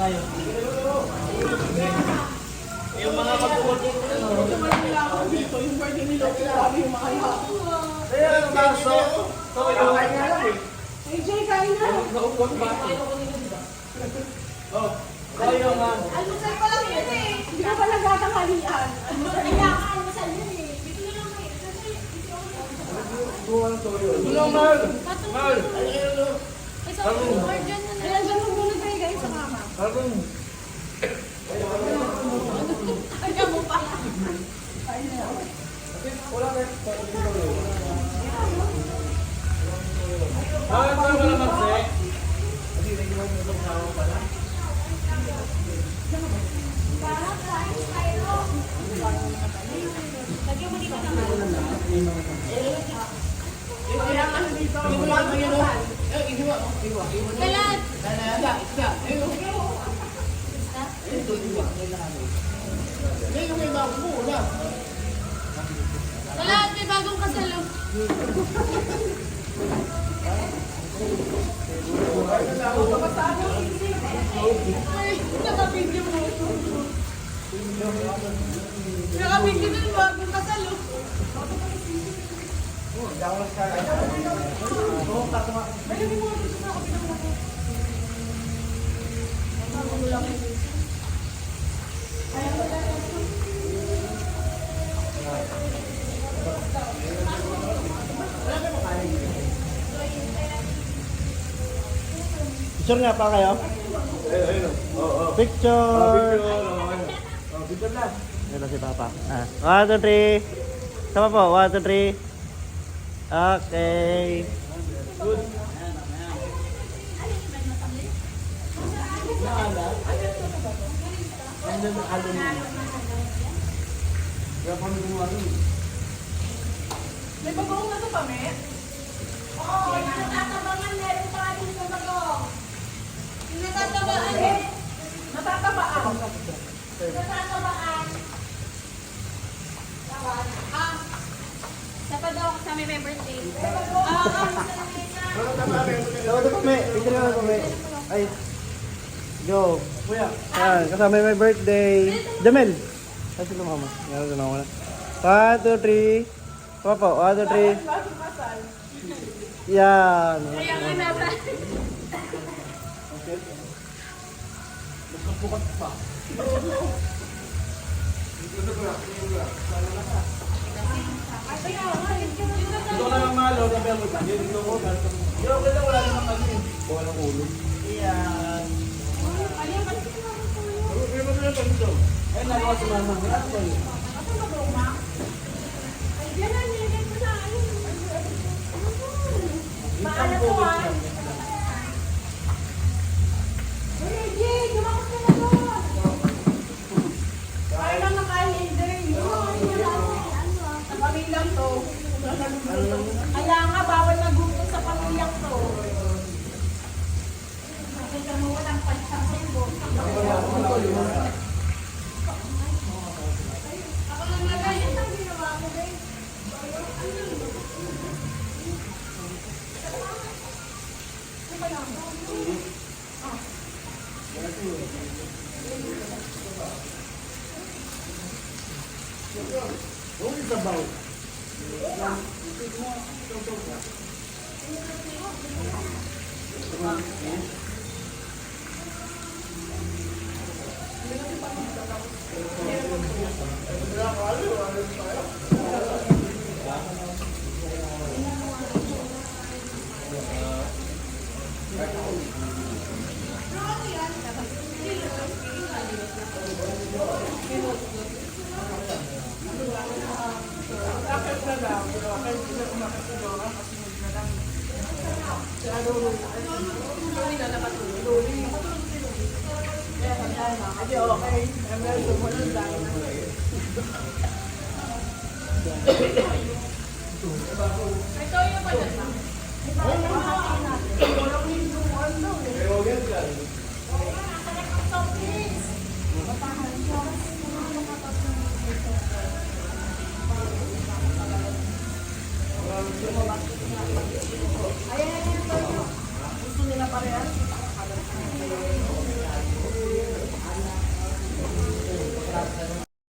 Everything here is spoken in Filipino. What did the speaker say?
tayo. Yung mga mag-order ko na. Dito, yung birthday nila, grabe yung makaya. Kaya ang baso. Ito, yung kain nga lang eh. Ay, Jay, kain na. Naupot ba? Oh, kaya yung Almusal pa lang yun eh. Hindi ka pa nagkatanghalian. Kaya ka almusal yun eh. Dito na lang kayo. Tulong, Mal! Mal! Ito, or dyan na Kaya dyan mo muna tayo guys sa mama. Karong! Kaya mo pa. Bakit ba wala magse? Parang kain tayo. Lagyan mo dito naman. Kalat! Kalat, may bagong kasalo. Ay, nakabigyo mo. Nakabigyo din bagong kasalo. Picture nga pa kayo? Picture! Picture na. Ito si Papa. 1, 2, 3. Sama po, 1, 2, 3. Okay. Good. May bagoong na ito pa, me? Oo, yung natatabangan, meron pa rin sa bagong. Yung natatabangan, Natatabaan. natatabaan. Sa daw sa may Members Day. Ito pa, me. Picture nga pa, me. Ay. Go. Kuya. Yan, kasama yung my birthday. Jamel. Kasi lumama. Yan, ito na muna. 1, 2, 3. Sama po, 1, 2, 3. Basong kasal. Yan. Kaya nga nasa. Ito na lang malo, sabi ako sa akin. Dito ko, hindi ako kailan wala namang ano eh. Walang ulo. Iyan. Ano mo na ito? Ay, nagawa si mama. Grabe ko yun. Maalat ko ah. Kain lang na kain, Inday. Sa pamilyang to. Kaya nga, bawal magutom sa pamilyang to. Kasi mo walang pansang sebo. Ako lang nagayon ang ginawa ko, guys. Huwag yung sabaw. Hindi, okay. Meron sumunod lang. Ito yung pala. Gusto nila parehas?